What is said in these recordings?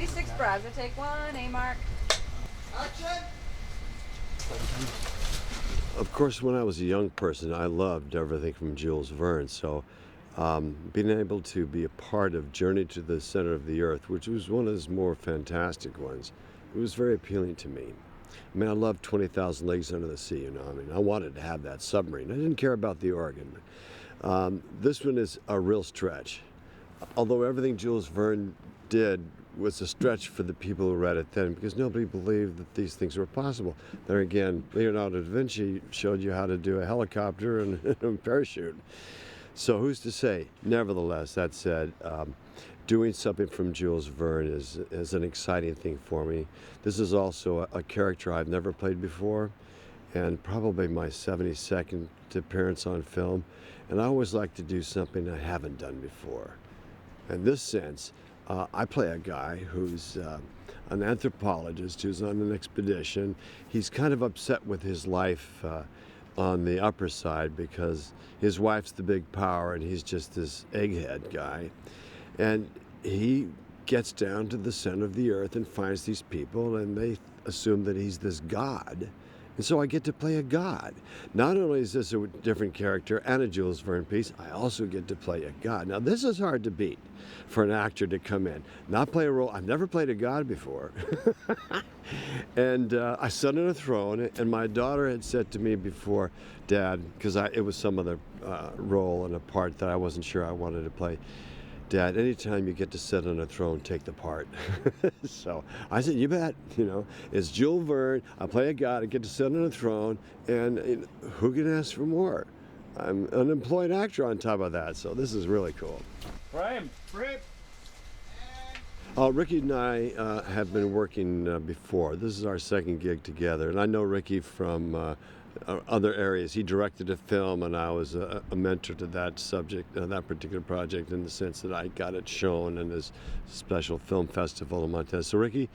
86 Bravo, take one, A-mark. Action! Of course, when I was a young person, I loved everything from Jules Verne. So being able to be a part of Journey to the Center of the Earth, which was one of his more fantastic ones, it was very appealing to me. I mean, I loved 20,000 Leagues Under the Sea, you know. I mean, I wanted to have that submarine. I didn't care about the organ. This one is a real stretch. Although everything Jules Verne did was a stretch for the people who read it then, because nobody believed that these things were possible. There again, Leonardo da Vinci showed you how to do a helicopter and a parachute. So who's to say? Nevertheless, that said, doing something from Jules Verne is an exciting thing for me. This is also a character I've never played before, and probably my 72nd appearance on film. And I always like to do something I haven't done before. In this sense, I play a guy who's an anthropologist who's on an expedition. He's kind of upset with his life on the upper side because his wife's the big power and he's just this egghead guy. And he gets down to the center of the earth and finds these people, and they assume that he's this god. And so I get to play a god. Not only is this a different character and a Jules Verne piece, I also get to play a god. Now this is hard to beat for an actor to come in, not play a role. I've never played a god before. And I sat on a throne, and my daughter had said to me before, Dad, because it was some other role and a part that I wasn't sure I wanted to play, Dad, anytime you get to sit on a throne, take the part. So I said, you bet, you know, it's Jules Verne, I play a god, I get to sit on a throne, and who can ask for more? I'm an employed actor on top of that, so this is really cool. Frame! Frame! Ricky and I have been working before. This is our second gig together, and I know Ricky from other areas. He directed a film, and I was a mentor to that subject, that particular project, in the sense that I got it shown in this special film festival in Montana. So Ricky,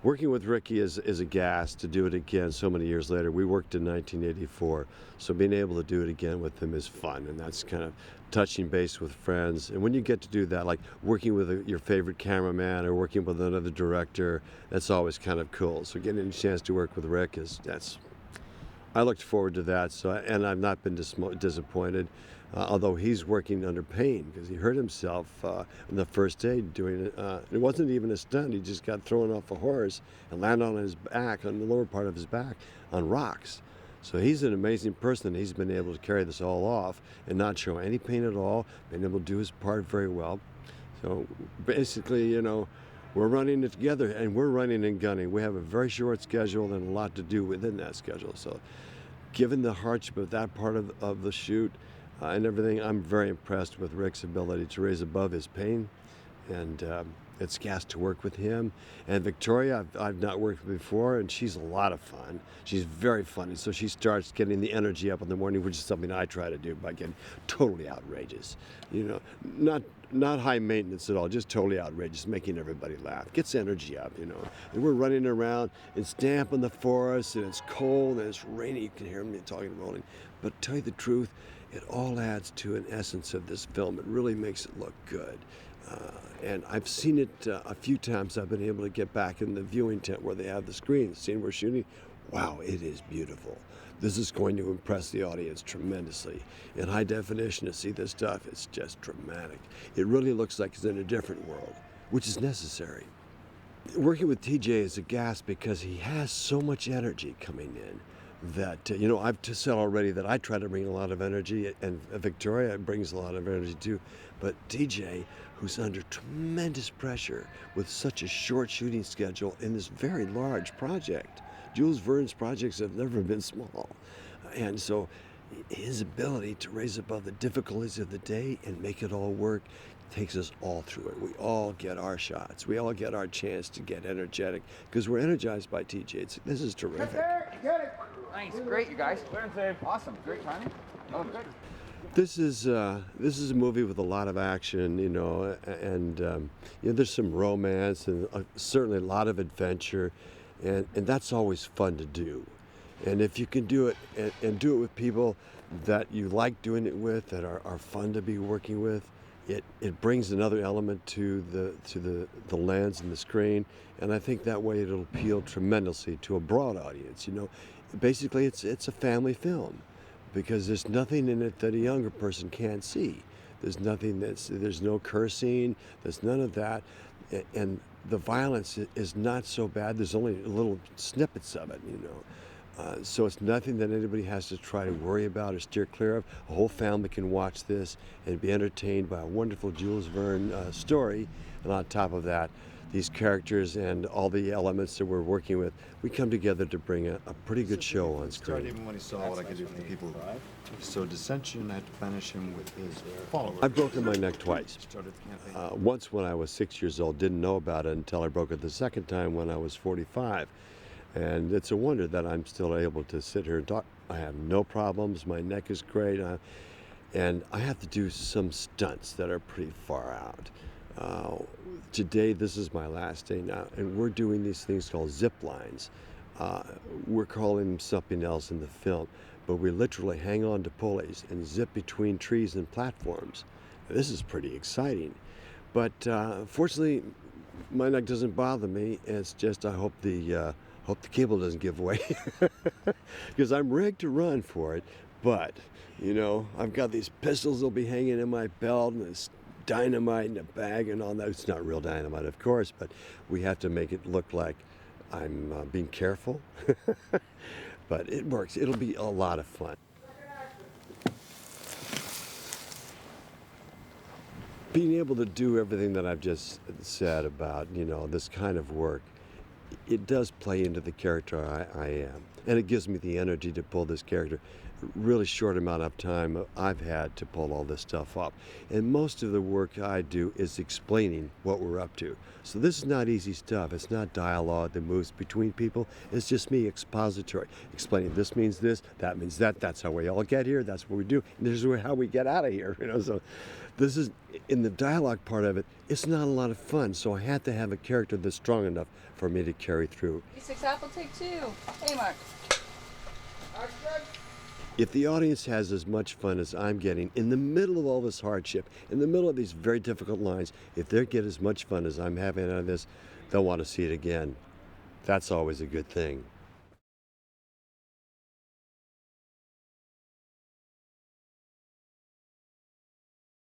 working with Ricky is a gas to do it again so many years later. We worked in 1984, so being able to do it again with him is fun, and that's kind of touching base with friends. And when you get to do that, like working with your favorite cameraman or working with another director, that's always kind of cool. So getting a chance to work with Rick I looked forward to that, and I've not been disappointed, although he's working under pain because he hurt himself in the first day doing it. It wasn't even a stunt. He just got thrown off a horse and landed on his back, on the lower part of his back, on rocks. So he's an amazing person. He's been able to carry this all off and not show any pain at all, been able to do his part very well. So basically, you know, we're running it together, and we're running and gunning. We have a very short schedule and a lot to do within that schedule. So given the hardship of that part of the shoot and everything, I'm very impressed with Rick's ability to raise above his pain. And it's gas to work with him. And Victoria, I've not worked with before, and she's a lot of fun. She's very funny, so she starts getting the energy up in the morning, which is something I try to do by getting totally outrageous. You know, not high maintenance at all, just totally outrageous, making everybody laugh. Gets energy up, you know. And we're running around, it's damp in the forest, and it's cold, and it's rainy. You can hear me talking and rolling. But to tell you the truth, it all adds to an essence of this film. It really makes it look good. And I've seen it a few times. I've been able to get back in the viewing tent where they have the screen, the scene we're shooting. Wow, it is beautiful. This is going to impress the audience tremendously. In high definition, to see this stuff, it's just dramatic. It really looks like it's in a different world, which is necessary. Working with TJ is a gas because he has so much energy coming in that, you know, I've just said already that I try to bring a lot of energy, and Victoria brings a lot of energy too. But TJ, who's under tremendous pressure with such a short shooting schedule in this very large project. Jules Verne's projects have never been small. And so his ability to raise above the difficulties of the day and make it all work takes us all through it. We all get our shots. We all get our chance to get energetic because we're energized by TJ. This is terrific. Get it! Nice, great, you guys. Clear and save. Awesome. Great timing. Oh, good. This is a movie with a lot of action, you know, and you know, there's some romance and certainly a lot of adventure, and that's always fun to do. And if you can do it and do it with people that you like doing it with, that are fun to be working with, it brings another element to the lens and the screen, and I think that way it'll appeal tremendously to a broad audience. You know, basically it's a family film because there's nothing in it that a younger person can't see. There's no cursing, there's none of that, and the violence is not so bad. There's only little snippets of it, you know. So it's nothing that anybody has to try to worry about or steer clear of. A whole family can watch this and be entertained by a wonderful Jules Verne story. And on top of that, these characters and all the elements that we're working with, we come together to bring a pretty good show on screen. Even when he saw what I could do for the people who sowed dissension, I had to punish him with his followers. I've broken my neck twice. Started the campaign. Once when I was 6 years old, didn't know about it until I broke it the second time when I was 45. And it's a wonder that I'm still able to sit here and talk. I have no problems. My neck is great. And I have to do some stunts that are pretty far out. Today, this is my last day now, and we're doing these things called zip lines. We're calling them something else in the film, but we literally hang on to pulleys and zip between trees and platforms. This is pretty exciting. But fortunately, my neck doesn't bother me. It's just I hope the cable doesn't give way because I'm rigged to run for it. But, you know, I've got these pistols that'll be hanging in my belt and this dynamite in a bag and all that. It's not real dynamite, of course, but we have to make it look like I'm being careful. But it works. It'll be a lot of fun. Being able to do everything that I've just said about, you know, this kind of work, it does play into the character I am. And it gives me the energy to pull this character. Really short amount of time I've had to pull all this stuff off. And most of the work I do is explaining what we're up to. So this is not easy stuff. It's not dialogue that moves between people. It's just me expository, explaining this means this, that means that, that's how we all get here, that's what we do, and this is how we get out of here. You know, so this is, in the dialogue part of it, it's not a lot of fun, so I had to have a character that's strong enough for me to carry through. 6 apple, take 2. Hey, Mark. If the audience has as much fun as I'm getting in the middle of all this hardship, in the middle of these very difficult lines, if they get as much fun as I'm having out of this, they'll want to see it again. That's always a good thing.